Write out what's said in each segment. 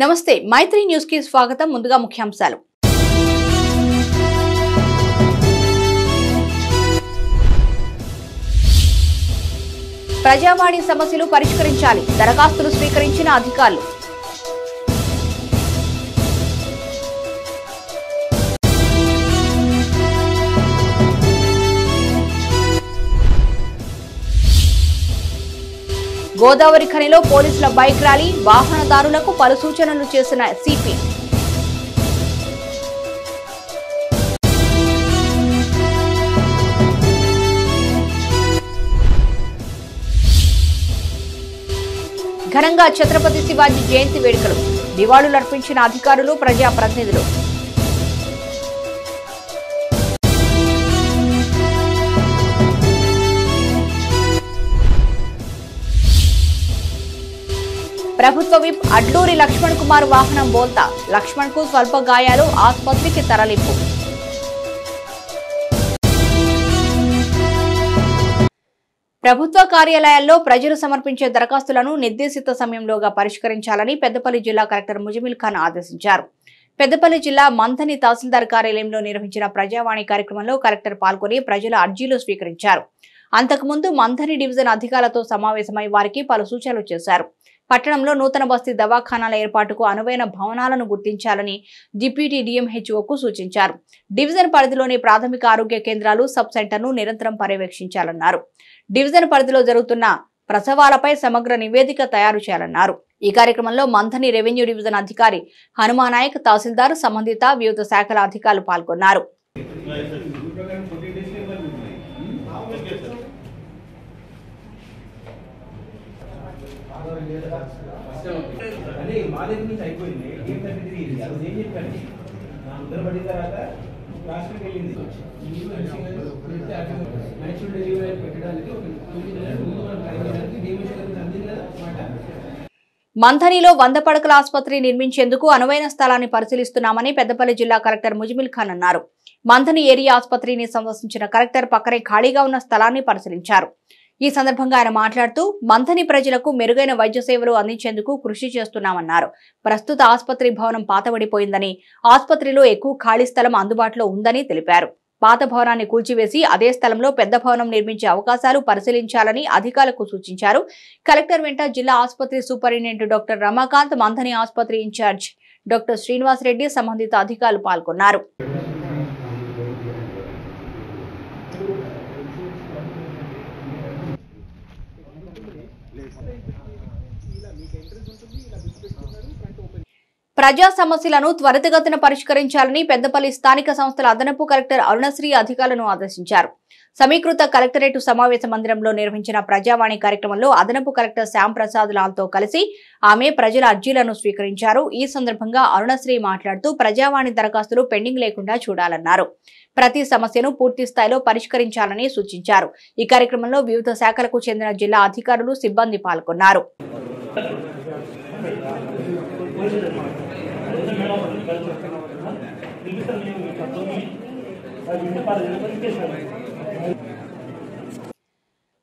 నమస్తే మైత్రి న్యూస్ కి స్వాగతం. ముందుగా ముఖ్యాంశాలు. ప్రజావాణి సమస్యలు పరిష్కరించాలి, దరఖాస్తులు స్వీకరించిన అధికారులు. గోదావరి ఖనిలో పోలీసుల బైక్ ర్యాలీ, వాహనదారులకు పలు సూచనలు చేసిన సిపి. ఘనంగా ఛత్రపతి శివాజీ జయంతి వేడుకలు, నివాళులర్పించిన అధికారులు, ప్రజాప్రతినిధులు. ప్రభుత్వ విప్ అడ్లూరి లక్ష్మణ్ కుమార్ వాహనం బోల్తా, లక్ష్మణ్ కు స్వల్ప గాయాలు, ఆసుపత్రికి తరలింపు. ప్రభుత్వ కార్యాలయాల్లో ప్రజలు సమర్పించే దరఖాస్తులను నిర్దేశిత సమయంలోగా పరిష్కరించాలని పెద్దపల్లి జిల్లా కలెక్టర్ ముజమిల్ ఖాన్ ఆదేశించారు. పెద్దపల్లి జిల్లా మంథని తహసీల్దార్ కార్యాలయంలో నిర్వహించిన ప్రజావాణి కార్యక్రమంలో కలెక్టర్ పాల్గొని ప్రజల అర్జీలు స్వీకరించారు. అంతకుముందు మంథని డివిజన్ అధికారులతో సమావేశమై వారికి పలు సూచనలు చేశారు. పట్టణంలో నూతన బస్తీ దవాఖానాల ఏర్పాటుకు అనువైన భవనాలను గుర్తించాలని డిప్యూటీ డిఎంహెచ్ఓకు సూచించారు. డివిజన్ పరిధిలోని ప్రాథమిక ఆరోగ్య కేంద్రాలు, సబ్ సెంటర్ను నిరంతరం పర్యవేక్షించాలన్నారు. డివిజన్ పరిధిలో జరుగుతున్న ప్రసవాలపై సమగ్ర నివేదిక తయారు చేయాలన్నారు. ఈ కార్యక్రమంలో మంథని రెవెన్యూ డివిజన్ అధికారి హనుమానాయక్, తహసీల్దార్, సంబంధిత వివిధ శాఖల అధికారులు పాల్గొన్నారు. మంథనిలో 100 పడకల ఆసుపత్రి నిర్మించేందుకు అనువైన స్థలాన్ని పరిశీలిస్తున్నామని పెద్దపల్లి జిల్లా కలెక్టర్ ముజమిల్ ఖాన్ అన్నారు. మంథని ఏరియా ఆసుపత్రిని సందర్శించిన కలెక్టర్ పక్కనే ఖాళీగా ఉన్న స్థలాన్ని పరిశీలించారు. ఈ సందర్భంగా ఆయన మాట్లాడుతూ మంథని ప్రజలకు మెరుగైన వైద్య సేవలు అందించేందుకు కృషి చేస్తున్నామన్నారు. ప్రస్తుత ఆసుపత్రి భవనం పాతబడిపోయిందని, ఆసుపత్రిలో ఎక్కువ ఖాళీ స్థలం అందుబాటులో ఉందని తెలిపారు. పాత భవనాన్ని కూల్చివేసి అదే స్థలంలో పెద్ద భవనం నిర్మించే అవకాశాలు పరిశీలించాలని అధికారులకు సూచించారు. కలెక్టర్ వెంట జిల్లా ఆసుపత్రి సూపరింటెండెంట్ డాక్టర్ రమాకాంత్, మంథని ఆసుపత్రి ఇన్ఛార్జ్ డాక్టర్ శ్రీనివాస్ రెడ్డి, సంబంధిత అధికారులు పాల్గొన్నారు. ప్రజా సమస్యలను త్వరితగతిన పరిష్కరించాలని పెద్దపల్లి స్థానిక సంస్థల అదనపు కలెక్టర్ అరుణశ్రీ అధికారులను ఆదేశించారు. సమీకృత కలెక్టరేట్ సమావేశ మందిరంలో నిర్వహించిన ప్రజావాణి కార్యక్రమంలో అదనపు కలెక్టర్ శ్యామ్ ప్రసాద్ లాల్తో కలిసి ఆమె ప్రజల అర్జీలను స్వీకరించారు. ఈ సందర్భంగా అరుణశ్రీ మాట్లాడుతూ ప్రజావాణి దరఖాస్తులు పెండింగ్ లేకుండా చూడాలన్నారు. ప్రతి సమస్యను పూర్తి స్థాయిలో పరిష్కరించాలని సూచించారు. ఈ కార్యక్రమంలో వివిధ శాఖలకు చెందిన జిల్లా అధికారులు, సిబ్బంది పాల్గొన్నారు.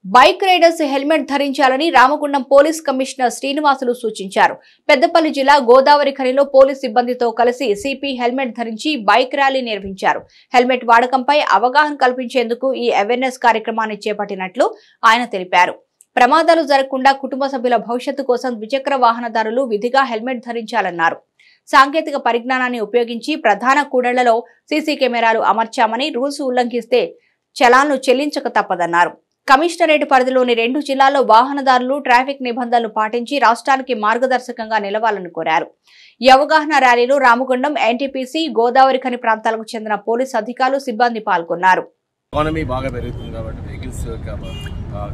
బైక్ రైడర్స్ హెల్మెట్ ధరించాలని రామగుండం పోలీస్ కమిషనర్ శ్రీనివాసులు సూచించారు. పెద్దపల్లి జిల్లా గోదావరి ఖనిలో పోలీస్ సిబ్బందితో కలిసి సిపి హెల్మెట్ ధరించి బైక్ ర్యాలీ నిర్వహించారు. హెల్మెట్ వాడకంపై అవగాహన కల్పించేందుకు ఈ అవేర్నెస్ కార్యక్రమాన్ని చేపట్టినట్లు ఆయన తెలిపారు. ప్రమాదాలు జరగకుండా కుటుంబ సభ్యుల భవిష్యత్తు కోసం ద్విచక్ర వాహనదారులు విధిగా హెల్మెట్ ధరించాలన్నారు. సాంకేతిక పరిజ్ఞానాన్ని ఉపయోగించి ప్రధాన కూడళ్లలో సీసీ కెమెరాలు అమర్చామని, రూల్స్ ఉల్లంఘిస్తే చలాన్లు చెల్లించక తప్పదన్నారు. కమిషనరేట్ పరిధిలోని 2 జిల్లాల్లో వాహనదారులు ట్రాఫిక్ నిబంధనలు పాటించి రాష్ట్రానికి మార్గదర్శకంగా నిలవాలని కోరారు. ఈ అవగాహన ర్యాలీలో రామగుండం, ఎన్టీపీసీ, గోదావరి ఖని ప్రాంతాలకు చెందిన పోలీస్ అధికారులు, సిబ్బంది పాల్గొన్నారు. ఎకానమీ బాగా పెరుగుతుంది కాబట్టి వెహికల్స్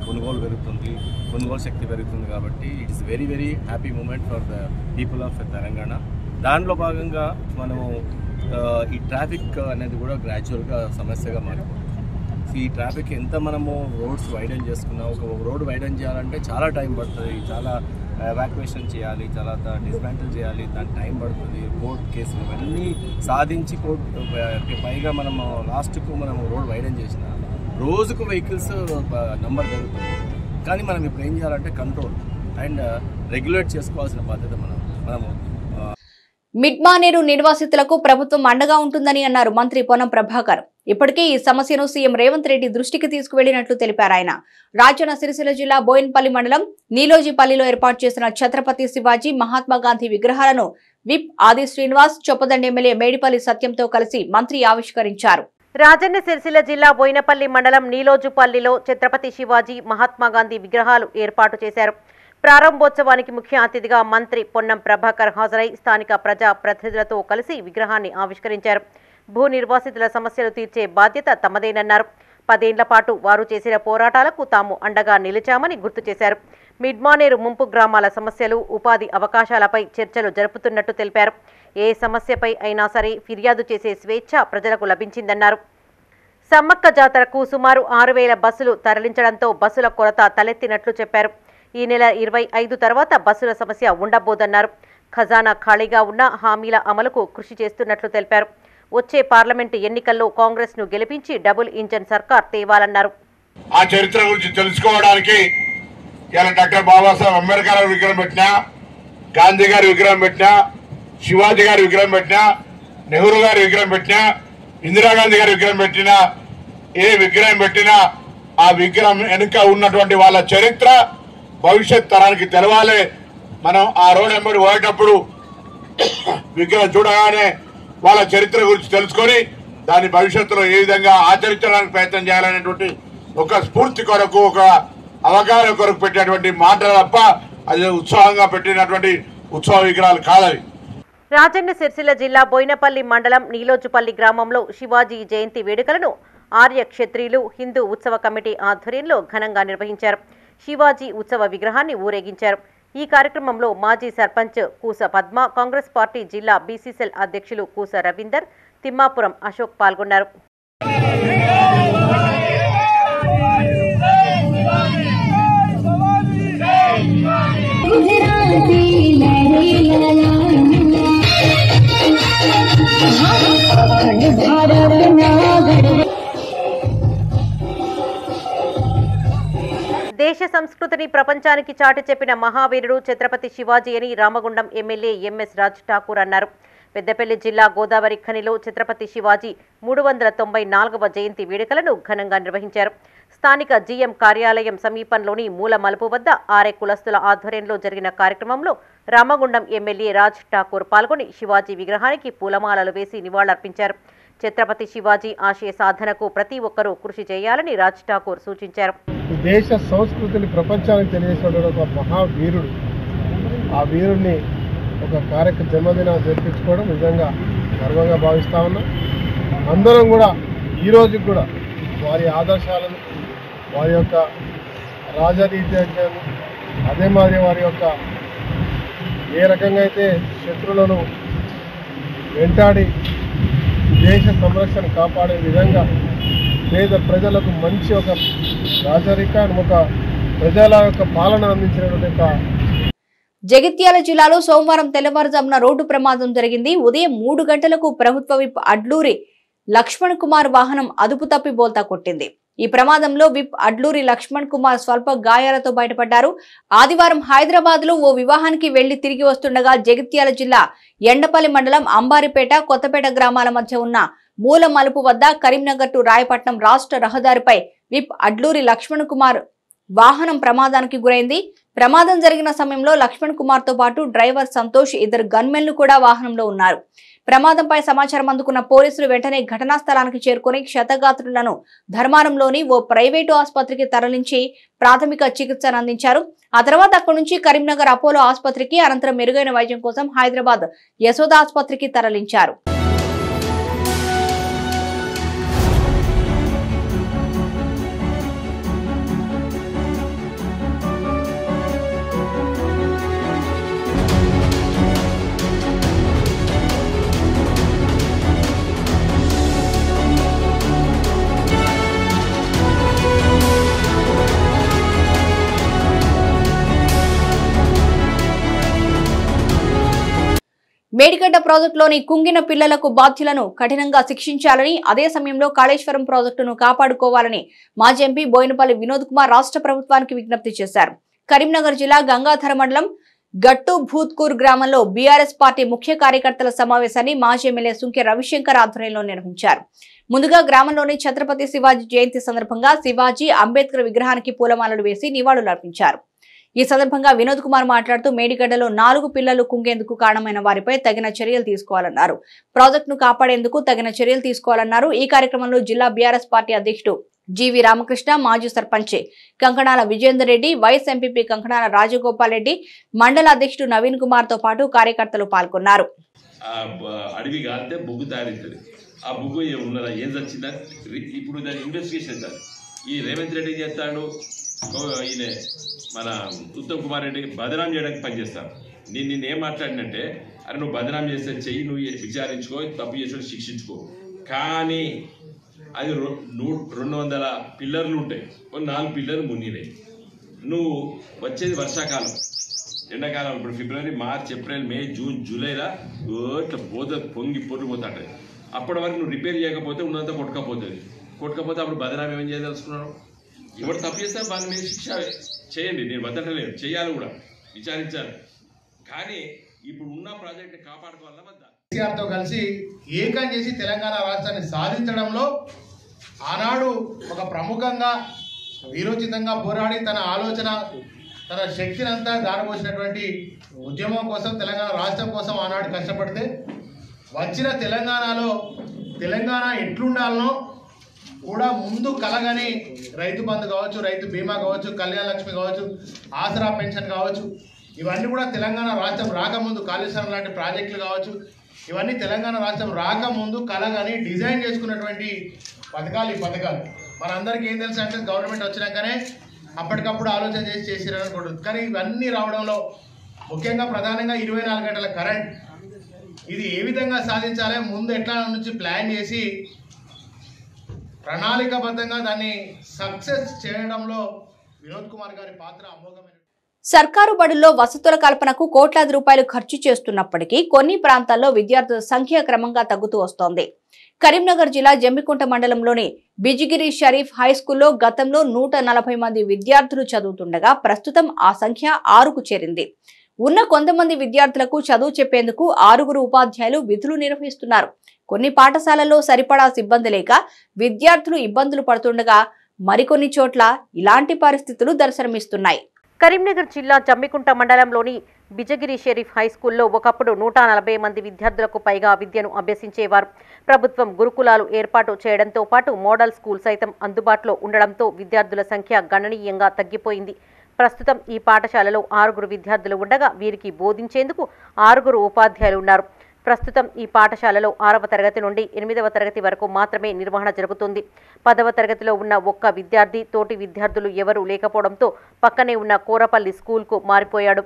కొనుగోలు పెరుగుతుంది, కొనుగోలు శక్తి పెరుగుతుంది కాబట్టి it is very very happy moment for the people of Telangana. దాంట్లో భాగంగా మనము ఈ ట్రాఫిక్ అనేది కూడా గ్రాడ్యువల్గా సమస్యగా మారిపోతుంది. ఈ ట్రాఫిక్ ఎంత మనము రోడ్స్ వైడన్ చేసుకున్నా, ఒక రోడ్ వైడన్ చేయాలంటే చాలా టైం పడుతుంది, చాలా ఎవాక్యుయేషన్ చేయాలి, చాలా డిస్మాంటిల్ చేయాలి, దానికి టైం పడుతుంది. కోర్టు కేసులు ఇవన్నీ సాధించి పైగా మనము లాస్ట్కు మనము రోడ్ వైడన్ చేసిన రోజుకు వెహికల్స్ నంబర్ పెరుగుతుంది. కానీ మనం ఇప్పుడు ఏం చేయాలంటే కంట్రోల్ అండ్ రెగ్యులేట్ చేసుకోవాల్సిన బాధ్యత మనము మిడ్మానేరు నిర్వాసితులకు ప్రభుత్వం అండగా ఉంటుందని అన్నారు మంత్రి పొన్నం ప్రభాకర్. ఇప్పటికే ఈ సమస్యను సీఎం రేవంత్ రెడ్డి దృష్టికి తీసుకువెళ్లినట్లు తెలిపారు ఆయన. రాజన్న సిరిసిల్ల జిల్లా బోయిన్పల్లి మండలం నీలోజిపల్లిలో ఏర్పాటు చేసిన ఛత్రపతి శివాజీ మహాత్మాగాంధీ విగ్రహాలను విప్ ఆది శ్రీనివాస్, చొప్పదండి ఎమ్మెల్యే మేడిపల్లి సత్యంతో కలిసి మంత్రి ఆవిష్కరించారు. రాజన్న సిరిసిల్ల జిల్లా బోయినపల్లి మండలం నీలోజుపల్లిలో ఛత్రపతి శివాజీ మహాత్మాగాంధీ విగ్రహాలు ఏర్పాటు చేశారు. ప్రారంభోత్సవానికి ముఖ్య అతిథిగా మంత్రి పొన్నం ప్రభాకర్ హాజరై స్థానిక ప్రజా ప్రతినిధులతో కలిసి విగ్రహాన్ని ఆవిష్కరించారు. భూ నిర్వాసితుల సమస్యలు తీర్చే బాధ్యత తమదేనన్నారు. 10 ఏళ్ల పాటు వారు చేసిన పోరాటాలకు తాము అండగా నిలిచామని గుర్తు చేశారు. మిడ్మానేరు ముంపు గ్రామాల సమస్యలు, ఉపాధి అవకాశాలపై చర్చలు జరుపుతున్నట్టు తెలిపారు. ఏ సమస్యపై అయినా సరే ఫిర్యాదు చేసే స్వేచ్ఛ ప్రజలకు లభించిందన్నారు. సమ్మక్క జాతరకు సుమారు 6000 బస్సులు తరలించడంతో బస్సుల కొరత తలెత్తినట్లు చెప్పారు. ఈ నెల 25 తర్వాత బస్సుల సమస్య ఉండబోదన్నారు. ఖజానా ఖాళీగా ఉన్న హామీల అమలుకు కృషి చేస్తున్నట్లు తెలిపారు. వచ్చే పార్లమెంటు ఎన్నికల్లో కాంగ్రెస్ ను గెలిపించి డబుల్ ఇంజన్ సర్కార్ తేవాలన్నారు. ఆ చరిత్ర గురించి తెలుసుకోవడానికి ఇలా డాక్టర్ బాబాసాహెబ్ అంబేద్కర్ గారి విగ్రహం పెట్టినా, గాంధీ గారి విగ్రహం పెట్టినా, శివాజీ గారి విగ్రహం పెట్టినా, నెహ్రూ గారి విగ్రహం పెట్టినా, ఇందిరాగాంధీ గారి విగ్రహం పెట్టినా, ఏ విగ్రహం పెట్టినా ఆ విగ్రహం వెనుక ఉన్నటువంటి వాళ్ళ చరిత్ర భవిష్యత్ తరానికి తెలవాలి. మనం ఆ రోడ్ నెంబర్ పోయేటప్పుడు విగ్రహం చూడగానే వాళ్ళ చరిత్ర గురించి తెలుసుకొని దాని భవిష్యత్తులో ఏ విధంగా ఆచరించడానికి ప్రయత్నం చేయాలనేటువంటి ఒక స్ఫూర్తి కొరకు, ఒక అవగాహన కొరకు పెట్టినటువంటి మాటలు తప్ప అది ఉత్సాహంగా పెట్టినటువంటి ఉత్సవ విగ్రహాలు కాదవి. రాజన్న సిరిసిల్ల జిల్లా బోయినపల్లి మండలం నీలోజుపల్లి గ్రామంలో శివాజీ జయంతి వేడుకలను ఆర్య క్షత్రియులు హిందూ ఉత్సవ కమిటీ ఆధ్వర్యంలో ఘనంగా నిర్వహించారు. శివాజీ ఉత్సవ విగ్రహాన్ని ఊరేగించారు. ఈ కార్యక్రమంలో మాజీ సర్పంచ్ కూస పద్మ, కాంగ్రెస్ పార్టీ జిల్లా బీసీసీఎల్ అధ్యక్షులు కూస రవీందర్, తిమ్మాపురం అశోక్ పాల్గొన్నారు. దేశ సంస్కృతిని ప్రపంచానికి చాటి చెప్పిన మహావీరుడు ఛత్రపతి శివాజీ అని రామగుండం ఎమ్మెల్యే ఎంఎస్ రాజ్ ఠాకూర్ అన్నారు. పెద్దపల్లి జిల్లా గోదావరి ఖనిలో ఛత్రపతి శివాజీ 394వ జయంతి వేడుకలను ఘనంగా నిర్వహించారు. స్థానిక జీఎం కార్యాలయం సమీపంలోని మూల మలుపు వద్ద ఆర్య కులస్తుల ఆధ్వర్యంలో జరిగిన కార్యక్రమంలో రామగుండం ఎమ్మెల్యే రాజ్ ఠాకూర్ పాల్గొని శివాజీ విగ్రహానికి పూలమాలలు వేసి నివాళులర్పించారు. ఛత్రపతి శివాజీ ఆశయ సాధనకు ప్రతి ఒక్కరూ కృషి చేయాలని రాజ్ ఠాకూర్ సూచించారు. దేశ సంస్కృతిని ప్రపంచానికి తెలియజేసిన ఒక మహావీరుడు. ఆ వీరుడిని ఒక జన్మదినం జరిపించుకోవడం నిజంగా గర్వంగా భావిస్తా ఉన్నాం. అందరం కూడా ఈ రోజుకి కూడా వారి ఆదర్శాలను, వారి యొక్క రాజనీత్యాన్ని, అదే మాదిరి వారి యొక్క ఏ రకంగా అయితే శత్రువులను వెంటాడి దేశ సంరక్షణ కాపాడే విధంగా పేద ప్రజలకు మంచి ఒక రాజరికాన్ని, ఒక ప్రజల యొక్క పాలన అందించినటువంటి జగిత్యాల జిల్లాలో సోమవారం తెల్లవారుజామున రోడ్డు ప్రమాదం జరిగింది. ఉదయం 3 గంటలకు ప్రభుత్వ విప్ అడ్లూరి లక్ష్మణ్ కుమార్ వాహనం అదుపు తప్పి బోల్తా కొట్టింది. ఈ ప్రమాదంలో విప్ అడ్లూరి లక్ష్మణ్ కుమార్ స్వల్ప గాయాలతో బయటపడ్డారు. ఆదివారం హైదరాబాద్ లో ఓ వివాహానికి వెళ్లి తిరిగి వస్తుండగా జగిత్యాల జిల్లా ఎండపల్లి మండలం అంబారిపేట, కొత్తపేట గ్రామాల మధ్య ఉన్న మూల మలుపు వద్ద కరీంనగర్ టు రాయపట్నం రాష్ట్ర రహదారిపై విప్ అడ్లూరి లక్ష్మణ్ కుమార్ వాహనం ప్రమాదానికి గురైంది. ప్రమాదం జరిగిన సమయంలో లక్ష్మణ్ కుమార్ తో పాటు డ్రైవర్ సంతోష్, 2 గన్మెన్లు కూడా వాహనంలో ఉన్నారు. ప్రమాదంపై సమాచారం అందుకున్న పోలీసులు వెంటనే ఘటనా స్థలానికి చేరుకుని క్షతగాత్రులను ధర్మారంలోని ఓ ప్రైవేటు ఆసుపత్రికి తరలించి ప్రాథమిక చికిత్సను అందించారు. ఆ తర్వాత అక్కడి నుంచి కరీంనగర్ అపోలో ఆసుపత్రికి, అనంతరం మెరుగైన వైద్యం కోసం హైదరాబాద్ యశోద ఆసుపత్రికి తరలించారు. మేడిగడ్డ ప్రాజెక్టులోని కుంగిన పిల్లలకు బాధ్యులను కఠినంగా శిక్షించాలని, అదే సమయంలో కాళేశ్వరం ప్రాజెక్టును కాపాడుకోవాలని మాజీ ఎంపీ బోయినపల్లి వినోద్ కుమార్ రాష్ట్ర ప్రభుత్వానికి విజ్ఞప్తి చేశారు. కరీంనగర్ జిల్లా గంగాధర మండలం గట్టు భూత్కూర్ గ్రామంలో బీఆర్ఎస్ పార్టీ ముఖ్య కార్యకర్తల సమావేశాన్ని మాజీ ఎమ్మెల్యే సుంకె రవిశంకర్ ఆధ్వర్యంలో నిర్వహించారు. ముందుగా గ్రామంలోని ఛత్రపతి శివాజీ జయంతి సందర్భంగా శివాజీ అంబేద్కర్ విగ్రహానికి పూలమాలలు వేసి నివాళులర్పించారు. ఈ సందర్భంగా వినోద్ కుమార్ మాట్లాడుతూ మేడిగడ్డలో 4 పిల్లలు కుంగేందుకు కారణమైన వారిపై తగిన చర్యలు తీసుకోవాలన్నారు. ప్రాజెక్టును కాపాడేందుకు తగిన చర్యలు తీసుకోవాలన్నారు. ఈ కార్యక్రమంలో జిల్లా బీఆర్ఎస్ పార్టీ అధ్యక్షుడు జీవి రామకృష్ణ, మాజీ సర్పంచ్ కంకణాల విజేందర్ రెడ్డి, వైస్ ఎంపీపీ కంకణాల రాజగోపాల్ రెడ్డి, మండల అధ్యక్షుడు నవీన్ కుమార్ తో పాటు కార్యకర్తలు పాల్గొన్నారు. అడవి కాస్తే బొగ్గు తయారవుతుంది. ఆ బొగ్గు ఉన్నదా, ఏం వచ్చిందా, ఇప్పుడు దాని ఇన్వెస్టిగేషన్ చేస్తారు. ఈ రేవంత్ రెడ్డి చేస్తాడు, ఈయన మన ఉత్తమ్ కుమార్ రెడ్డి బదనాం చేయడానికి పనిచేస్తాను. నేను ఏం మాట్లాడినంటే, అరే నువ్వు బదనాం చేస్తే చెయ్యి, నువ్వు విచారించుకో, తప్పు చేసి శిక్షించుకో. కానీ అది 200 పిల్లర్లు ఉంటాయి, 4 పిల్లర్లు మునిగినాయి. నువ్వు వచ్చేది వర్షాకాలం, ఎండాకాలం, ఇప్పుడు ఫిబ్రవరి, మార్చ్, ఏప్రిల్, మే, జూన్, జూలైలో ఇట్లా పోతుంది, పొంగి పొర్రిపోతాంటది. అప్పటి వరకు నువ్వు రిపేర్ చేయకపోతే ఉన్నంత కొట్టుకపోతే అప్పుడు బదనాం ఏం చేయదలుచుకున్నాను? ఎవరు తప్పు చేస్తే వాళ్ళ మీద శిక్ష చేయండి, నేను వద్దటలేదు, చేయాలి కూడా, విచారించాలి. కానీ ఇప్పుడు ఉన్న ప్రాజెక్ట్ని కాపాడుకోవాలా వద్దా? కేసీఆర్తో కలిసి ఏకం చేసి తెలంగాణ రాష్ట్రాన్ని సాధించడంలో ఆనాడు ఒక ప్రముఖంగా వీరోచితంగా పోరాడి తన ఆలోచన, తన శక్తిని అంతా దారిపోసినటువంటి ఉద్యమం కోసం, తెలంగాణ రాష్ట్రం కోసం ఆనాడు కష్టపడితే వచ్చిన తెలంగాణలో తెలంగాణ ఎట్లుండాలనో కూడా ముందు కలగని రైతు బంధు కావచ్చు, రైతు బీమా కావచ్చు, కళ్యాణ లక్ష్మి కావచ్చు, ఆసరా పెన్షన్ కావచ్చు, ఇవన్నీ కూడా తెలంగాణ రాష్ట్రం రాకముందు, కాళేశ్వరం లాంటి ప్రాజెక్టులు కావచ్చు, ఇవన్నీ తెలంగాణ రాష్ట్రం రాకముందు కలగని డిజైన్ చేసుకున్నటువంటి పథకాలు. ఈ పథకాలు మనందరికీ ఏం తెలుసు అంటే, గవర్నమెంట్ వచ్చినాకనే అప్పటికప్పుడు ఆలోచన చేసి చేసిరని అనుకుంటుంది. కానీ ఇవన్నీ రావడంలో ముఖ్యంగా ప్రధానంగా 24 గంటల కరెంట్, ఇది ఏ విధంగా సాధించాలి, ముందు ఎట్లా నుంచి ప్లాన్ చేసి ప్రణాళికాబద్ధంగా దాన్ని సక్సెస్ చేయడంలో వినోద్ కుమార్ గారి పాత్ర అమోఘమైన. సర్కారు బడుల్లో వసతుల కల్పనకు కోట్లాది రూపాయలు ఖర్చు చేస్తున్నప్పటికీ కొన్ని ప్రాంతాల్లో విద్యార్థుల సంఖ్య క్రమంగా తగ్గుతూ వస్తోంది. కరీంనగర్ జిల్లా జమ్మికుంట మండలంలోని బిజిగిరి షరీఫ్ హైస్కూల్లో గతంలో 140 మంది విద్యార్థులు చదువుతుండగా ప్రస్తుతం ఆ సంఖ్య 6కు చేరింది. ఉన్న కొంతమంది విద్యార్థులకు చదువు చెప్పేందుకు 6 ఉపాధ్యాయులు విధులు నిర్వహిస్తున్నారు. కొన్ని పాఠశాలల్లో సరిపడా సిబ్బంది లేక విద్యార్థులు ఇబ్బందులు పడుతుండగా మరికొన్ని చోట్ల ఇలాంటి పరిస్థితులు దర్శనమిస్తున్నాయి. కరీంనగర్ జిల్లా జమ్మికుంట మండలంలోని బిజగిరి షరీఫ్ హైస్కూల్లో ఒకప్పుడు 140 మంది విద్యార్థులకు పైగా విద్యను అభ్యసించేవారు. ప్రభుత్వం గురుకులాలు ఏర్పాటు చేయడంతో పాటు మోడల్ స్కూల్ సైతం అందుబాటులో ఉండడంతో విద్యార్థుల సంఖ్య గణనీయంగా తగ్గిపోయింది. ప్రస్తుతం ఈ పాఠశాలలో 6 విద్యార్థులు ఉండగా వీరికి బోధించేందుకు 6 ఉపాధ్యాయులు ఉన్నారు. ప్రస్తుతం ఈ పాఠశాలలో 6వ తరగతి నుండి 8వ తరగతి వరకు మాత్రమే నిర్వహణ జరుగుతుంది. 10వ తరగతిలో ఉన్న ఒక్క విద్యార్థి తోటి విద్యార్థులు ఎవరూ లేకపోవడంతో పక్కనే ఉన్న కోరపల్లి స్కూల్కు మారిపోయాడు.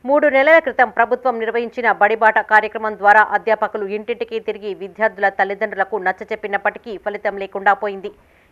మూడు నెలల క్రితం ప్రభుత్వం నిర్వహించిన బడిబాట కార్యక్రమం ద్వారా అధ్యాపకులు ఇంటింటికి తిరిగి విద్యార్థుల తల్లిదండ్రులకు నచ్చచెప్పినప్పటికీ ఫలితం లేకుండా పోయింది.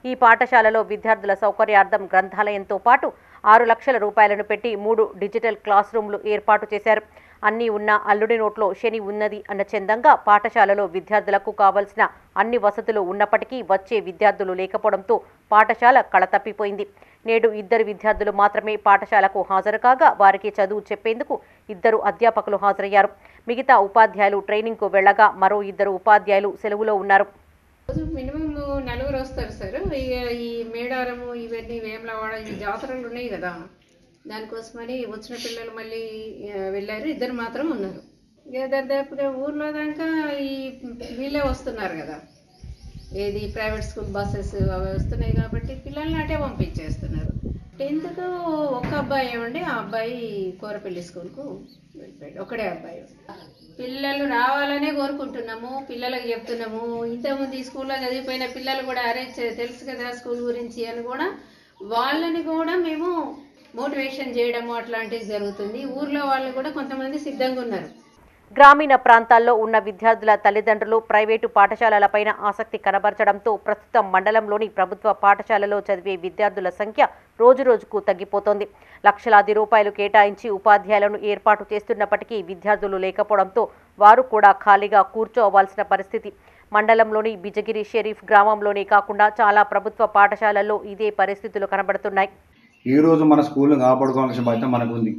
ఈ పాఠశాలలో విద్యార్థుల సౌకర్యార్థం గ్రంథాలయంతో పాటు 6 లక్షల రూపాయలను పెట్టి 3 డిజిటల్ క్లాస్ రూమ్లు ఏర్పాటు చేశారు. అన్నీ ఉన్న అల్లుడి నోట్లో శని ఉన్నది అన్న చందంగా పాఠశాలలో విద్యార్థులకు కావలసిన అన్ని వసతులు ఉన్నప్పటికీ వచ్చే విద్యార్థులు లేకపోవడంతో పాఠశాల కళతప్పిపోయింది. నేడు 2 విద్యార్థులు మాత్రమే పాఠశాలకు హాజరు కాగా వారికి చదువు చెప్పేందుకు 2 అధ్యాపకులు హాజరయ్యారు. మిగతా ఉపాధ్యాయులు ట్రైనింగ్కు వెళ్లగా మరో 2 ఉపాధ్యాయులు సెలవులో ఉన్నారు. మినిమం 4 వస్తారు సార్. ఈ మేడారము ఇవన్నీ వేములవాడ ఈ జాతరలు ఉన్నాయి కదా, దానికోసమని వచ్చిన పిల్లలు మళ్ళీ వెళ్ళారు. 2 మాత్రం ఉన్నారు. దాదాపుగా ఊర్లో దాకా ఈ వీళ్ళే వస్తున్నారు కదా, ఏది ప్రైవేట్ స్కూల్ బస్సెస్ అవి వస్తున్నాయి కాబట్టి పిల్లల్ని అటే పంపించేస్తున్నారు. 10th ఒక అబ్బాయి ఏమండి, ఆ అబ్బాయి కోరపల్లి స్కూల్కు వెళ్ళిపోయాడు. ఒకడే అబ్బాయి. పిల్లలు రావాలనే కోరుకుంటున్నాము, పిల్లలకు చెప్తున్నాము. ఇంతకుముందు ఈ స్కూల్లో చదివిపోయిన పిల్లలు కూడా అరే తెలుసు కదా స్కూల్ గురించి అని కూడా వాళ్ళని కూడా మేము మోటివేషన్ చేయడము అట్లాంటివి జరుగుతుంది. ఊర్లో వాళ్ళు కూడా కొంతమంది సిద్ధంగా ఉన్నారు. గ్రామీణ ప్రాంతాల్లో ఉన్న విద్యార్థుల తల్లిదండ్రులు ప్రైవేటు పాఠశాలలపైన ఆసక్తి కనబరచడంతో ప్రస్తుతం మండలంలోని ప్రభుత్వ పాఠశాలలో చదివే విద్యార్థుల సంఖ్య రోజురోజుకు తగ్గిపోతోంది. లక్షలాది రూపాయలు కేటాయించి ఉపాధ్యాయులను ఏర్పాటు చేస్తున్నప్పటికీ విద్యార్థులు లేకపోవడంతో వారు కూడా ఖాళీగా కూర్చోవాల్సిన పరిస్థితి. మండలంలోని బిజగిరి షరీఫ్ గ్రామంలోనే కాకుండా చాలా ప్రభుత్వ పాఠశాలల్లో ఇదే పరిస్థితులు కనబడుతున్నాయి. ఈ రోజు మన స్కూల్ను కాపాడుకోవాల్సిన బాధ్యత మనకు ఉంది.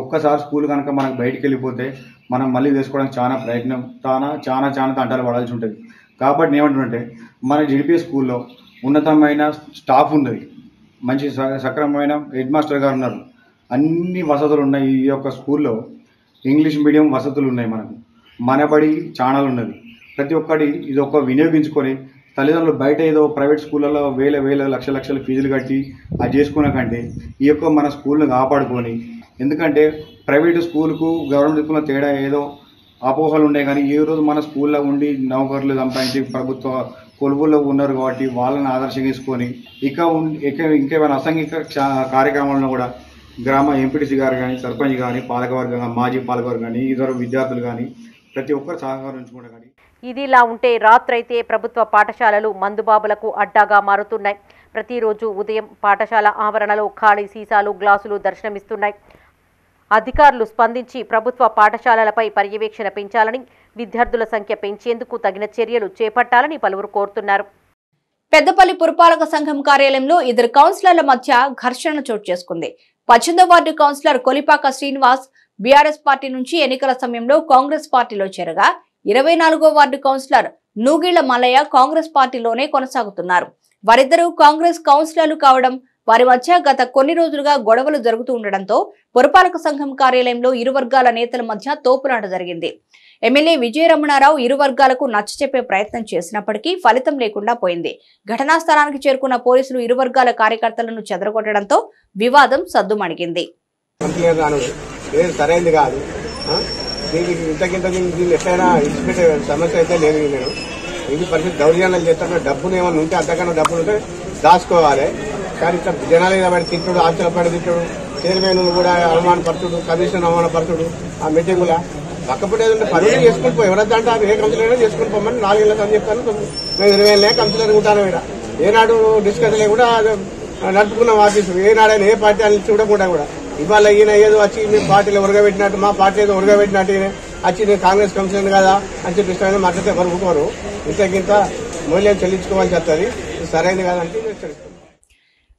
ఒక్కసారి స్కూల్ కనుక మనకు బయటికి వెళ్ళిపోతే మనం మళ్ళీ వేసుకోవడానికి చాలా ప్రయత్నం చాలా తంటాలు పడాల్సి ఉంటుంది. కాబట్టి ఏమంటుంటే మన జిడిపిఎస్ స్కూల్లో ఉన్నతమైన స్టాఫ్ ఉన్నది, మంచి సక్రమమైన హెడ్ మాస్టర్ గారు ఉన్నారు, అన్ని వసతులు ఉన్నాయి. ఈ యొక్క స్కూల్లో ఇంగ్లీష్ మీడియం వసతులు ఉన్నాయి, మనకు మనబడి ఛానల్ ఉన్నది. ప్రతి ఒక్కటి ఇది ఒక వినియోగించుకొని తల్లిదండ్రులు బయట ఏదో ప్రైవేట్ స్కూళ్ళలో వేల లక్షల ఫీజులు కట్టి అది చేసుకునే కంటే ఈ యొక్క మన స్కూల్ని కాపాడుకొని, ఎందుకంటే ప్రైవేటు స్కూల్కు గవర్నమెంట్ స్కూల్లో తేడా ఏదో అపోహలు ఉన్నాయి, కానీ ఈ రోజు మన స్కూల్లో ఉండి నౌకర్లు సంపాదించి ప్రభుత్వ కొలువుల్లో ఉన్నారు కాబట్టి వాళ్ళని ఆదర్శంగా తీసుకొని ఇంకేమైనా అసాంఘిక కార్యక్రమాలను కూడా గ్రామ ఎంపీటీసీ గారు కానీ, సర్పంచ్ కానీ, పాలకవర్గం మాజీ పాలకవర్గం కానీ, ఇతర విద్యార్థులు కానీ ప్రతి ఒక్కరు సహకరించుకుంటారు. కానీ ఇదిలా ఉంటే రాత్రైతే ప్రభుత్వ పాఠశాలలు మందుబాబులకు అడ్డాగా మారుతున్నాయి. ప్రతిరోజు ఉదయం పాఠశాల ఆవరణలో ఖాళీ సీసాలు, గ్లాసులు దర్శనమిస్తున్నాయి. అధికారులు స్పందించి ప్రభుత్వ పాఠశాలలపై పర్యవేక్షణ పెంచాలని, విద్యార్థుల సంఖ్య పెంచేందుకు తగిన చర్యలు చేపట్టాలని పలువురు కోరుతున్నారు. పెద్దపల్లి పురపాలక సంఘం కార్యాలయంలో ఇద్దరు కౌన్సిలర్ల మధ్య ఘర్షణ చోటు చేసుకుంది. 18వ ward councillor Kolipaka Srinivas BRS party నుంచి ఎన్నికల సమయంలో కాంగ్రెస్ పార్టీలో చేరగా 24వ వార్డు కౌన్సిలర్ నూగిళ్ల మల్లయ్య కాంగ్రెస్ పార్టీలోనే కొనసాగుతున్నారు. వారిద్దరూ కాంగ్రెస్ కౌన్సిలర్లు కావడం, వారి మధ్య గత కొన్ని రోజులుగా గొడవలు జరుగుతూ ఉండడంతో పురపాలక సంఘం కార్యాలయంలో ఇరు వర్గాల నేతల మధ్య తోపులాట జరిగింది. ఎమ్మెల్యే విజయరమణారావు ఇరు వర్గాలకు నచ్చచెప్పే ప్రయత్నం చేసినప్పటికీ ఫలితం లేకుండా పోయింది. ఘటనా స్థలానికి చేరుకున్న పోలీసులు ఇరు వర్గాల కార్యకర్తలను చెదరగొట్టడంతో వివాదం సద్దుమణిగింది. ఎట్లయినా ఇచ్చిపెట్టే సమస్య అయితే లేదు. నేను ఇది పరిస్థితి దౌర్జన్యాలు చేస్తాను. డబ్బులు ఏమైనా ఉంటే అంతకన్నా డబ్బులు ఉంటే దాచుకోవాలి. కానీ ఇట్లా జనాలు పడి తిట్టుడు, ఆశ్చర్యపడి తిట్టుడు, చైర్మన్ కూడా అవమానపరచుడు, కమిషనర్ అవమానపరచుడు, ఆ మీటింగుల పక్కపడి ఏదంటే పనులు చేసుకుని పోయి ఎవరైతే అంటే ఏ కౌన్సిలర్ చేసుకుని పోమని 4 ఏళ్ళకి అని చెప్పాను. మేము 20 ఏళ్ళే కౌన్సిలర్ ఉంటాను. ఇక్కడ ఏనాడు డిస్కషన్ కూడా నడుపుకున్నాం ఆఫీసు. ఏనాడైనా ఏ పార్టీ అని చూడకుండా కూడా ఇవాళ ఈయన ఏదో వచ్చి మేము పార్టీలో ఉరగబెట్టినట్టు, మా పార్టీ ఏదో ఉరగబెట్టినట్టు వచ్చి నేను కాంగ్రెస్ కౌన్సిలర్ కదా అని చెప్పి ఇష్టమైన మాట్లాడితే ఎవరు ఊరుకోరు. ఇంతకింత మూల్యం చెల్లించుకోవాల్సి వస్తుంది. సరైనది కాదంటే చెల్లిస్తాం.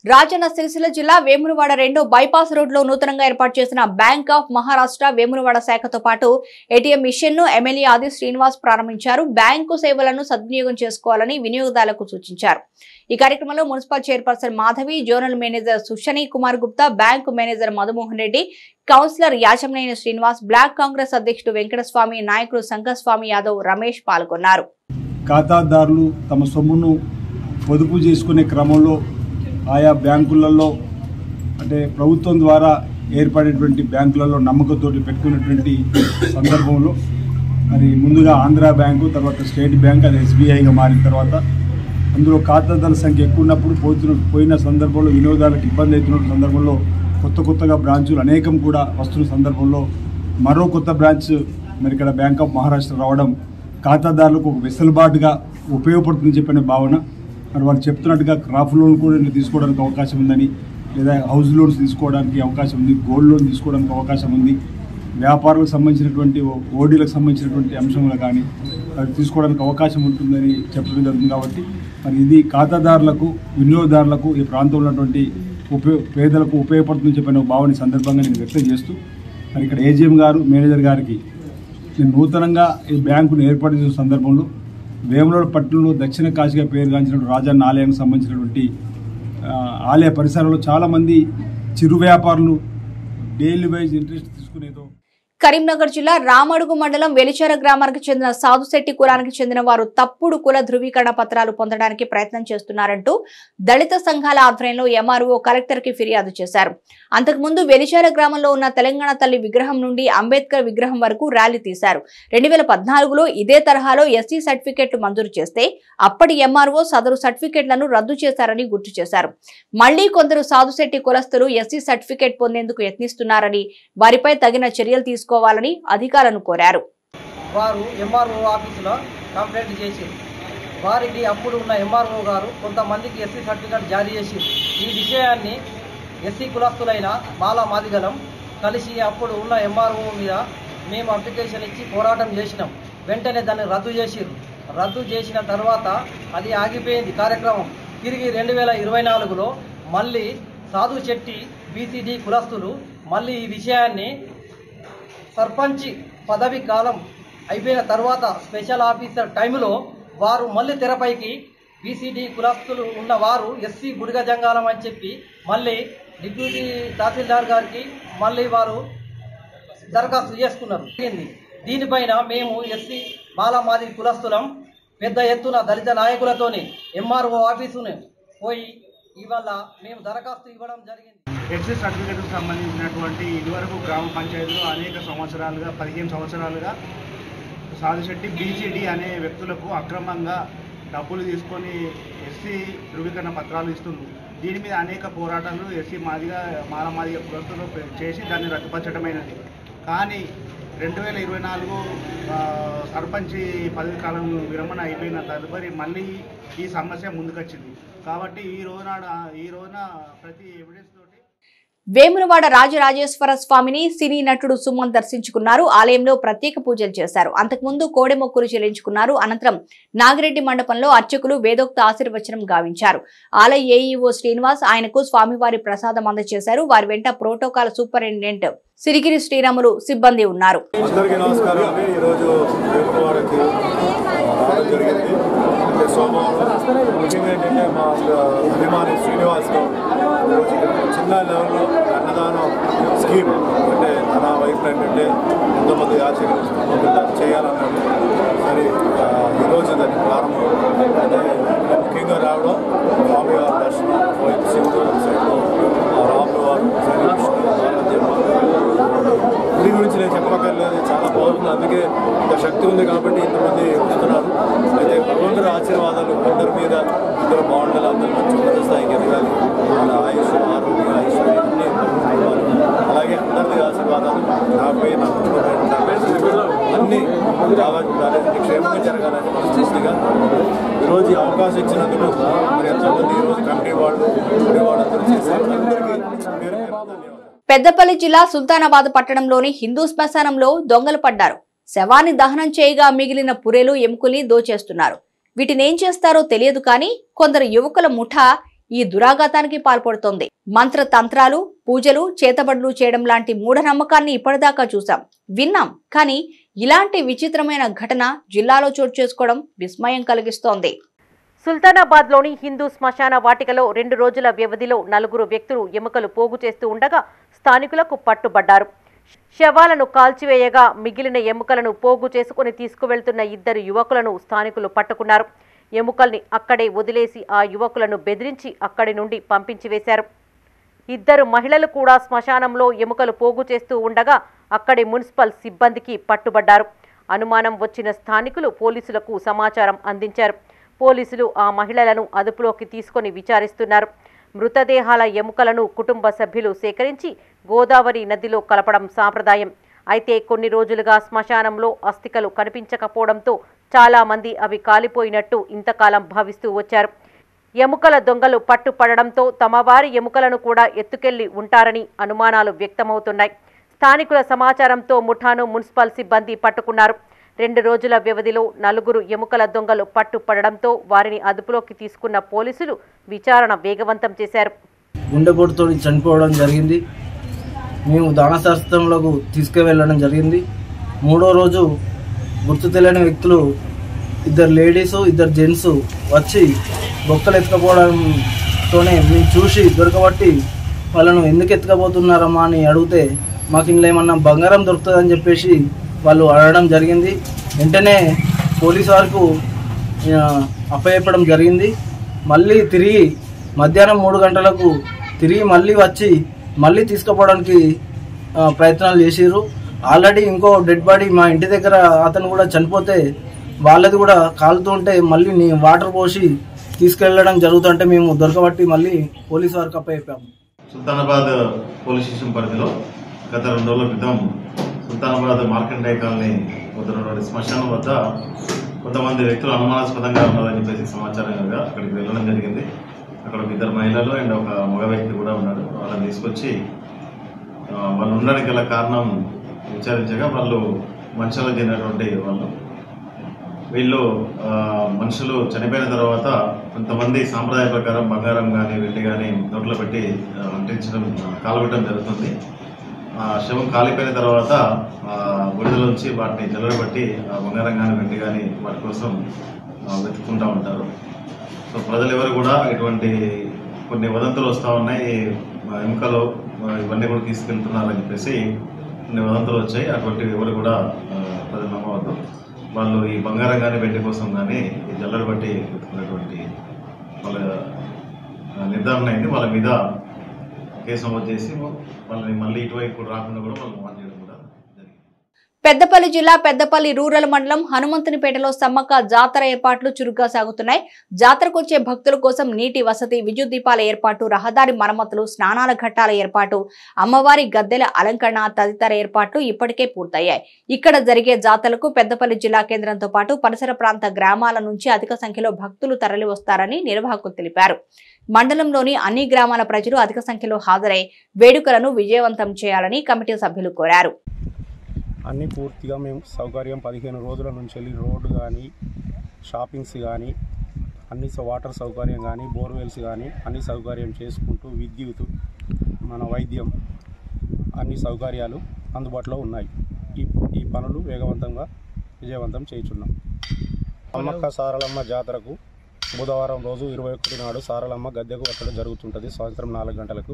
రాజన్న సిరిసిల్ల జిల్లా వేములవాడ 2వ బైపాస్ రోడ్లో నూతనంగా ఏర్పాటు చేసిన బ్యాంక్ ఆఫ్ మహారాష్ట్ర వేములవాడ శాఖతో పాటు ఏటీఎం మిషన్ ను ఎమ్మెల్యే ఆది శ్రీనివాస్ ప్రారంభించారు. బ్యాంకు సేవలను సద్వినియోగం చేసుకోవాలని వినియోగదారులకు సూచించారు. ఈ కార్యక్రమంలో municipal chairperson Madhavi, zonal manager Sushani Kumar Gupta, bank manager Madhumohan Reddy, councillor Yachamneni Srinivas, block Congress అధ్యక్షుడు వెంకటస్వామి, నాయకులు సంఘస్వామి యాదవ్, రమేష్ పాల్గొన్నారు. ఖాతాదారులు తమ సొమ్మును పొదుపు చేసుకునే క్రమంలో ఆయా బ్యాంకులలో అంటే ప్రభుత్వం ద్వారా ఏర్పడేటువంటి బ్యాంకులలో నమ్మకంతో పెట్టుకున్నటువంటి సందర్భంలో మరి ముందుగా ఆంధ్ర బ్యాంకు, తర్వాత స్టేట్ బ్యాంక్, అది ఎస్బీఐగా మారిన తర్వాత అందులో ఖాతాదారుల సంఖ్య ఎక్కువ ఉన్నప్పుడు పోయిన సందర్భంలో వినియోగదారులకు ఇబ్బంది అవుతున్న సందర్భంలో కొత్తగా బ్రాంచులు అనేకం కూడా వస్తున్న సందర్భంలో మరో కొత్త బ్రాంచ్ మరి ఇక్కడ బ్యాంక్ ఆఫ్ మహారాష్ట్ర రావడం ఖాతాదారులకు ఒక వెసులుబాటుగా ఉపయోగపడుతుందని చెప్పిన భావన. మరి వాళ్ళు చెప్తున్నట్టుగా క్రాప్ లోన్ కూడా తీసుకోవడానికి అవకాశం ఉందని, లేదా హౌస్ లోన్స్ తీసుకోవడానికి అవకాశం ఉంది, గోల్డ్ లోన్ తీసుకోవడానికి అవకాశం ఉంది, వ్యాపారులకు సంబంధించినటువంటి ఓడీలకు సంబంధించినటువంటి అంశంలో కానీ అది తీసుకోవడానికి అవకాశం ఉంటుందని చెప్పడం జరుగుతుంది. కాబట్టి మరి ఇది ఖాతాదారులకు, వినియోగదారులకు, ఈ ప్రాంతంలో ఉన్నటువంటి పేదలకు ఉపయోగపడుతుందని చెప్పిన భావన సందర్భంగా నేను వ్యక్తం చేస్తూ మరి ఇక్కడ ఏజీఎం గారు, మేనేజర్ గారికి నేను నూతనంగా ఈ బ్యాంకును ఏర్పాటు చేసిన సందర్భంలో వేములవాడ పట్టణంలో దక్షిణ కాశీగా పేరుగాంచినటువంటి రాజన్న ఆలయానికి సంబంధించినటువంటి ఆలయ పరిసరాల్లో చాలామంది చిరు వ్యాపారులు డైలీ వైజ్ ఇంట్రెస్ట్ తీసుకునేదో. కరీంనగర్ జిల్లా రామడుగు మండలం వెలిచార గ్రామానికి చెందిన సాధుశెట్టి కులానికి చెందిన వారు తప్పుడు కుల ధృవీకరణ పత్రాలు పొందడానికి ప్రయత్నం చేస్తున్నారంటూ దళిత సంఘాల ఆధ్వర్యంలో ఎంఆర్ఓ కలెక్టర్ కి ఫిర్యాదు చేశారు. అంతకుముందు వెలిచార గ్రామంలో ఉన్న తెలంగాణ తల్లి విగ్రహం నుండి అంబేద్కర్ విగ్రహం వరకు ర్యాలీ తీశారు. 2014లో ఇదే తరహాలో ఎస్సీ సర్టిఫికెట్లు మంజూరు చేస్తే అప్పటి ఎంఆర్ఓ సదరు సర్టిఫికెట్లను రద్దు చేశారని గుర్తు చేశారు. మళ్లీ కొందరు సాధుశెట్టి కులస్తులు ఎస్సీ సర్టిఫికెట్ పొందేందుకు యత్నిస్తున్నారని, వారిపై తగిన చర్యలు తీసుకోవాలని అధికారులను కోరారు. వారు ఎంఆర్ఓ ఆఫీసులో కంప్లైంట్ చేశారు. వారికి అప్పుడు ఉన్న ఎంఆర్ఓ గారు కొంతమందికి ఎస్సీ సర్టిఫికేట్ జారీ చేసి ఈ విషయాన్ని ఎస్సీ కులస్తులైన మాలా మాదిగలం కలిసి అప్పుడు ఉన్న ఎంఆర్ఓ మీద మేము అప్లికేషన్ ఇచ్చి పోరాటం చేసినాం. వెంటనే దాన్ని రద్దు చేసిర్రు. రద్దు చేసిన తర్వాత అది ఆగిపోయింది కార్యక్రమం. తిరిగి 2024లో మళ్ళీ సాధు శెట్టి బీసీడీ కులస్తులు మళ్ళీ ఈ విషయాన్ని సర్పంచ్ పదవి కాలం అయిపోయిన తర్వాత స్పెషల్ ఆఫీసర్ టైంలో వారు మళ్ళీ తెరపైకి బీసీడీ కులస్తులు ఉన్నవారు ఎస్సీ గుడిగ జంగాలం అని చెప్పి మళ్ళీ డిప్యూటీ తహసీల్దార్ గారికి మళ్ళీ వారు దరఖాస్తు చేసుకున్నారు. దీనిపైన మేము ఎస్సీ మాలామాది కులస్తులం పెద్ద ఎత్తున దళిత నాయకులతోని ఎంఆర్ఓ ఆఫీసుని పోయి ఇవాళ మేము దరఖాస్తు ఇవ్వడం జరిగింది. ఎస్సీ సర్టిఫికేట్కు సంబంధించినటువంటి ఇదివరకు గ్రామ పంచాయతీలో అనేక సంవత్సరాలుగా 15 సంవత్సరాలుగా సాధుశెట్టి బీసీడీ అనే వ్యక్తులకు అక్రమంగా డబ్బులు తీసుకొని ఎస్సీ ధృవీకరణ పత్రాలు ఇస్తుంది. దీని మీద అనేక పోరాటాలు ఎస్సీ మాలమాదిగ కులస్తులు చేసి దాన్ని రద్దుపరచడమైనది. కానీ 2024 సర్పంచ్ పదవి కాలం విరమణ అయిపోయిన తదుపరి మళ్ళీ ఈ సమస్య ముందుకొచ్చింది. కాబట్టి ఈ రోజున ప్రతి ఎవిడెన్స్ తోటి వేములవాడ రాజరాజేశ్వర స్వామిని సినీ నటుడు సుమన్ దర్శించుకున్నారు. ఆలయంలో ప్రత్యేక పూజలు చేశారు. అంతకుముందు కోడె మొక్కులు చెల్లించుకున్నారు. అనంతరం నాగిరెడ్డి మండపంలో అర్చకులు వేదోక్త ఆశీర్వచనం గావించారు. ఆలయ ఏఈఓ శ్రీనివాస్ ఆయనకు స్వామివారి ప్రసాదం అందజేశారు. వారి వెంట ప్రోటోకాల్ సూపరింటెండెంట్ సిరిగిరి శ్రీరాములు సిబ్బంది ఉన్నారు. అందరికీ నమస్కారం. ఈరోజు వేములవాడకి రావడం జరిగింది. అంటే సోమవారం ముఖ్యంగా ఏంటంటే మా అభిమాని శ్రీనివాస్ ఈరోజు చిన్న లెవెల్లో అన్నదానం స్కీమ్ అంటే తన వైఫ్ ఏంటంటే ఎంతోమంది ఆశీర్వదించి చేయాలన్నట్టు సరే ఈరోజు దాన్ని ప్రారంభం. అంటే ముఖ్యంగా రావడం స్వామివారి దర్శనం వైపు శివుడు సైడ్లో రాములు వారు గుడి గురించి నేను చెప్పక్కర్లేదు, చాలా బాగుంటుంది. అందుకే ఇంత శక్తి ఉంది కాబట్టి ఇంతమంది వస్తున్నారు. అయితే భగవంతుడి ఆశీర్వాదాలు అందరి మీద, అందరూ బాగుండాలి, అందరూ మంచి ఉన్నత స్థాయికి ఎదగాలి, వాళ్ళ ఆయుష్ ఆరోగ్య ఐశ్వర్యం అన్నీ ఇవ్వాలి. అలాగే అందరిది ఆశీర్వాదాలు నాపై నా కుటుంబం అన్నీ బాగా ఉండాలి, క్షేమంగా జరగాలని మనస్ఫూర్తిగా ఈరోజు ఈ అవకాశం ఇచ్చినందుకు మరి ఎంతోమంది ఈరోజు కమిటీ వాళ్ళు అందరూ చేశారు. అందరికీ పెద్దపల్లి జిల్లా సుల్తానాబాద్ పట్టణంలోని హిందూ శ్మశానంలో దొంగలు పడ్డారు. శవాన్ని దహనం చేయగా మిగిలిన పురేలు ఎముకల్ని దోచేస్తున్నారు. వీటినేం చేస్తారో తెలియదు కానీ కొందరు యువకుల ముఠా ఈ దురాఘాతానికి పాల్పడుతోంది. మంత్రతంత్రాలు, పూజలు, చేతబడులు చేయడం లాంటి మూఢనమ్మకాన్ని ఇప్పటిదాకా చూసాం, విన్నాం. కానీ ఇలాంటి విచిత్రమైన ఘటన జిల్లాలో చోటు చేసుకోవడం విస్మయం కలిగిస్తోంది. సుల్తానాబాద్లోని హిందూ శ్మశాన వాటికలో 2 రోజుల వ్యవధిలో 4 వ్యక్తులు ఎముకలు పోగు చేస్తూ ఉండగా స్థానికులకు పట్టుబడ్డారు. శవాలను కాల్చివేయగా మిగిలిన ఎముకలను పోగు చేసుకుని తీసుకువెళ్తున్న 2 యువకులను స్థానికులు పట్టుకున్నారు. ఎముకల్ని అక్కడే వదిలేసి ఆ యువకులను బెదిరించి అక్కడి నుండి పంపించి వేశారు. 2 మహిళలు కూడా శ్మశానంలో ఎముకలు పోగు చేస్తూ ఉండగా అక్కడి మున్సిపల్ సిబ్బందికి పట్టుబడ్డారు. అనుమానం వచ్చిన స్థానికులు పోలీసులకు సమాచారం అందించారు. పోలీసులు ఆ మహిళలను అదుపులోకి తీసుకొని విచారిస్తున్నారు. మృతదేహాల ఎముకలను కుటుంబ సభ్యులు సేకరించి గోదావరి నదిలో కలపడం సాంప్రదాయం. అయితే కొన్ని రోజులుగా శ్మశానంలో అస్థికలు కనిపించకపోవడంతో చాలామంది అవి కాలిపోయినట్టు ఇంతకాలం భావిస్తూ వచ్చారు. ఎముకల దొంగలు పట్టుపడడంతో తమ వారి ఎముకలను కూడా ఎత్తుకెళ్లి ఉంటారని అనుమానాలు వ్యక్తమవుతున్నాయి. స్థానికుల సమాచారంతో ముఠాను మున్సిపల్ సిబ్బంది పట్టుకున్నారు. 2 రోజుల వ్యవధిలో 4 ఎముకల దొంగలు పట్టుపడడంతో వారిని అదుపులోకి తీసుకున్న పోలీసులు విచారణ వేగవంతం చేశారు. గుండెపోటుతో చనిపోవడం జరిగింది. మేము దానశాస్త్రంలోకి తీసుకువెళ్ళడం జరిగింది. 3వ రోజు గుర్తు తెలియని వ్యక్తులు 2 లేడీసు 2 జెంట్స్ వచ్చి బొక్కలు ఎత్తుకపోవడంతోనే మేము చూసి దొరకబట్టి వాళ్ళను ఎందుకు ఎత్తుకపోతున్నారమ్మా అని అడిగితే మాకు ఇంట్లో ఏమన్నా బంగారం దొరుకుతుందని చెప్పేసి వాళ్ళు అడగడం జరిగింది. వెంటనే పోలీసు వారికి అప్పచెప్పడం జరిగింది. మళ్ళీ తిరిగి మధ్యాహ్నం 3 గంటలకు తిరిగి మళ్ళీ వచ్చి మళ్ళీ తీసుకుపోవడానికి ప్రయత్నాలు చేసిర్రు. ఆల్రెడీ ఇంకో డెడ్ బాడీ మా ఇంటి దగ్గర అతను కూడా చనిపోతే వాళ్ళది కూడా కాలుతూ ఉంటే మళ్ళీ వాటర్ పోసి తీసుకెళ్లడం జరుగుతుంటే మేము దొరకబట్టి మళ్ళీ పోలీసు వారికి అప్పచెప్పాము. సుల్తానాబాద్ పోలీస్ స్టేషన్ పరిధిలో గత 2 రోజుల క్రితం సుల్తానాబాద్ మార్కండేయ కాలనీ వద్ద శ్మశానం వద్ద కొంతమంది వ్యక్తులు అనుమానాస్పదంగా ఉన్నారని చెప్పేసి సమాచారంగా అక్కడికి వెళ్ళడం జరిగింది. అక్కడ ఒక 2 మహిళలు అండ్ ఒక మగ వ్యక్తి కూడా ఉన్నాడు. వాళ్ళని తీసుకొచ్చి వాళ్ళు ఉండడానికి గల కారణం విచారించగా వాళ్ళు మంచాలు చెందినటువంటి వీళ్ళు మనుషులు చనిపోయిన తర్వాత కొంతమంది సాంప్రదాయ ప్రకారం బంగారం కానీ వెండి కానీ నోట్లో పెట్టి అంటించడం కాలబెట్టడం జరుగుతుంది. శవం కాలిపోయిన తర్వాత గుడిదలోంచి వాటిని జల్లబట్టి బంగారం కానీ వెండి కానీ వాటి కోసం వెతుక్కుంటూ ఉంటారు. సో ప్రజలు ఎవరు కూడా ఇటువంటి కొన్ని వదంతులు వస్తూ ఉన్నాయి, ఎముకలు ఇవన్నీ కూడా తీసుకెళ్తున్నారని చెప్పేసి కొన్ని వదంతులు వచ్చాయి. అటువంటి ఎవరు కూడా ప్రజలు నమ్మవద్దు. వాళ్ళు ఈ బంగారం కానీ వెండి కోసం కానీ ఈ జల్లెడ బట్టి వెతుకున్నటువంటి వాళ్ళ నిర్ధారణ అయింది. వాళ్ళ మీద కేసు నమోదు చేసి వాళ్ళని మళ్ళీ ఇటువైపు రాకుండా కూడా వాళ్ళు వాన్ చేయడం కూడా జరిగింది. పెద్దపల్లి జిల్లా పెద్దపల్లి రూరల్ మండలం హనుమంతునిపేటలో సమ్మక్క జాతర ఏర్పాట్లు చురుగ్గా సాగుతున్నాయి. జాతరకు వచ్చే భక్తుల కోసం నీటి వసతి, విద్యుత్ దీపాల ఏర్పాటు, రహదారి మరమ్మతులు, స్నానాల ఘట్టాల ఏర్పాటు, అమ్మవారి గద్దెల అలంకరణ తదితర ఏర్పాట్లు ఇప్పటికే పూర్తయ్యాయి. ఇక్కడ జరిగే జాతరకు పెద్దపల్లి జిల్లా కేంద్రంతో పాటు పరిసర ప్రాంత గ్రామాల నుంచి అధిక సంఖ్యలో భక్తులు తరలి వస్తారని నిర్వాహకులు తెలిపారు. మండలంలోని అన్ని గ్రామాల ప్రజలు అధిక సంఖ్యలో హాజరై వేడుకలను విజయవంతం చేయాలని కమిటీ సభ్యులు కోరారు. అన్నీ పూర్తిగా మేము సౌకర్యం 15 రోజుల నుంచి వెళ్ళి రోడ్డు కానీ, షాపింగ్స్ కానీ, అన్ని వాటర్ సౌకర్యం కానీ, బోర్వెల్స్ కానీ అన్ని సౌకర్యం చేసుకుంటూ విద్యుత్, మన వైద్యం అన్ని సౌకర్యాలు అందుబాటులో ఉన్నాయి. ఈ పనులు విజయవంతం చేయుచున్నాం. సమ్మక్క సారలమ్మ జాతరకు బుధవారం రోజు 21 నాడు సారలమ్మ గద్దెకు కట్టడం జరుగుతుంటుంది. సాయంత్రం 4 గంటలకు.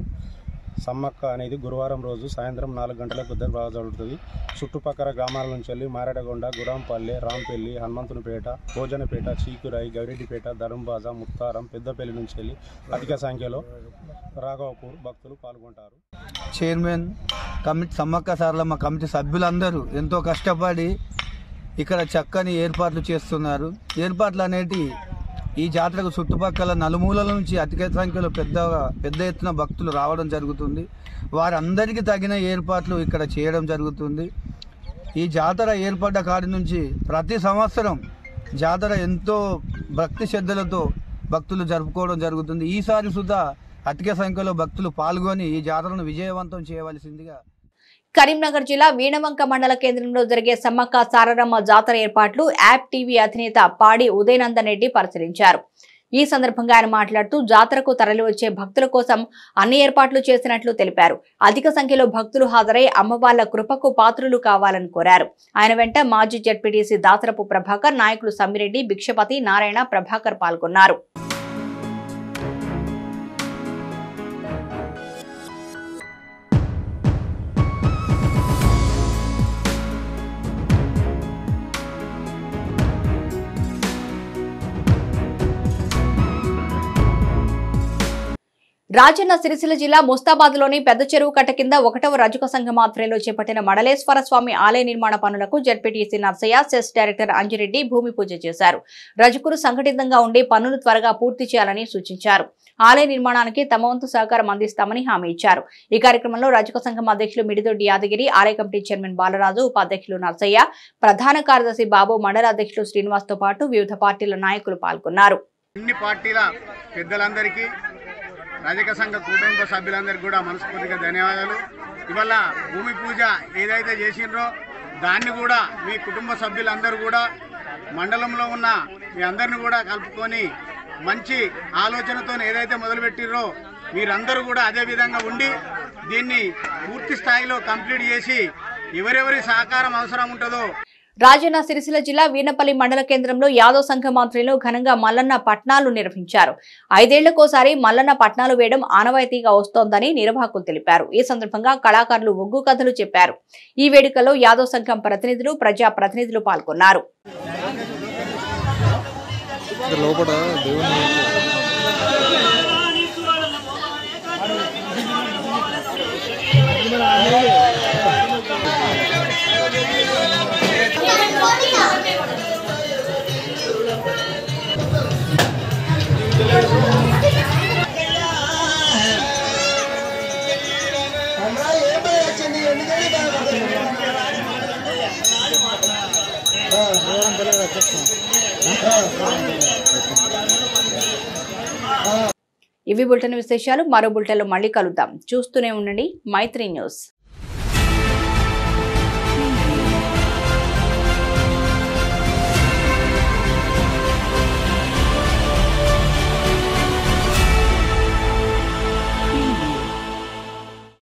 సమ్మక్క అనేది గురువారం రోజు సాయంత్రం 4 గంటలకు జరుగుతుంది. చుట్టుపక్కల గ్రామాల నుంచి వెళ్ళి మారేడగొండ, గురాంపల్లె, రాంపల్లి, హనుమంతునిపేట, భోజనపేట, చీకురాయి, గవిరెడ్డిపేట, ధర్మబాజ, ముత్తారం, పెద్దపల్లి నుంచి వెళ్ళి అధిక సంఖ్యలో రాఘవపూర్ భక్తులు పాల్గొంటారు. Chairman committee, Sammakka Saralamma committee సభ్యులందరూ ఎంతో కష్టపడి ఇక్కడ చక్కని ఏర్పాట్లు చేస్తున్నారు. ఏర్పాట్లు అనేటి ఈ జాతరకు చుట్టుపక్కల నలుమూలల నుంచి అధిక సంఖ్యలో పెద్ద ఎత్తున భక్తులు రావడం జరుగుతుంది. వారందరికీ తగిన ఏర్పాట్లు ఇక్కడ చేయడం జరుగుతుంది. ఈ జాతర ఏర్పడ్డ కాడి నుంచి ప్రతి సంవత్సరం జాతర ఎంతో భక్తి శ్రద్ధలతో భక్తులు జరుపుకోవడం జరుగుతుంది. ఈసారి సుధా అధిక సంఖ్యలో భక్తులు పాల్గొని ఈ జాతరను విజయవంతం చేయవలసిందిగా. కరీంనగర్ జిల్లా వీణవంక మండల కేంద్రంలో జరిగే సమ్మక్క సారలమ్మ జాతర ఏర్పాట్లు యాప్ టీవీ అధినేత పాడి ఉదయనందన్ రెడ్డి పరిశీలించారు. ఈ సందర్భంగా ఆయన మాట్లాడుతూ జాతరకు తరలివచ్చే భక్తుల కోసం అన్ని ఏర్పాట్లు చేసినట్లు తెలిపారు. అధిక సంఖ్యలో భక్తులు హాజరై అమ్మవార్ల కృపకు పాత్రులు కావాలని కోరారు. ఆయన వెంట మాజీ జెడ్పీటీసీ దాసరపు ప్రభాకర్, నాయకులు సమ్మిరెడ్డి, భిక్షపతి, నారాయణ, ప్రభాకర్ పాల్గొన్నారు. రాజన్న సిరిసిల్ల జిల్లా ముస్తాబాద్లోని పెద్ద చెరువు కట్ట కింద 1వ రజక సంఘం ఆధ్వర్యంలో చేపట్టిన మడలేశ్వర స్వామి ఆలయ నిర్మాణ పనులకు ZPTC Narsaiah, CESS director Anjireddy భూమి పూజ చేశారు. రజకులు సంఘటితంగా ఉండి పనులు త్వరగా పూర్తి చేయాలని సూచించారు. ఆలయ నిర్మాణానికి తమ వంతు సహకారం అందిస్తామని హామీ ఇచ్చారు. ఈ కార్యక్రమంలో రజక సంఘం అధ్యక్షులు మిడిదొడ్డి యాదగిరి, ఆలయ కమిటీ చైర్మన్ బాలరాజు, ఉపాధ్యక్షులు నర్సయ్య, ప్రధాన కార్యదర్శి బాబు, మండల అధ్యక్షులు శ్రీనివాస్ తో పాటు వివిధ పార్టీల నాయకులు పాల్గొన్నారు. అన్ని పార్టీల పెద్దలందరికీ, రజక సంఘ కుటుంబ సభ్యులందరికీ కూడా మనస్ఫూర్తిగా ధన్యవాదాలు. ఇవాళ భూమి పూజ ఏదైతే చేసిండ్రో దాన్ని కూడా మీ కుటుంబ సభ్యులందరూ కూడా మండలంలో ఉన్న మీ అందరిని కూడా కలుపుకొని మంచి ఆలోచనతో ఏదైతే మొదలుపెట్టిర్రో మీరందరూ కూడా అదే విధంగా ఉండి దీన్ని పూర్తి స్థాయిలో కంప్లీట్ చేసి ఎవరెవరి సహకారం అవసరం ఉంటుందో. రాజన్న సిరిసిల్ల జిల్లా వీనపల్లి మండల కేంద్రంలో యాదవ్ సంఘం ఆధ్వర్యంలో ఘనంగా మల్లన్న పట్నాలు నిర్వహించారు. 5 ఏళ్లకోసారి మల్లన్న పట్నాలు వేయడం ఆనవాయితీగా వస్తోందని నిర్వాహకులు తెలిపారు. ఈ సందర్భంగా కళాకారులు ఒగ్గు కథలు చెప్పారు. ఈ వేడుకలో యాదవ్ సంఘం ప్రతినిధులు, ప్రజా ప్రతినిధులు పాల్గొన్నారు. ఇవి బులెటిన్ విశేషాలు. మరో బులెటిన్లో మళ్ళీ కలుద్దాం. చూస్తూనే ఉండండి మైత్రి న్యూస్.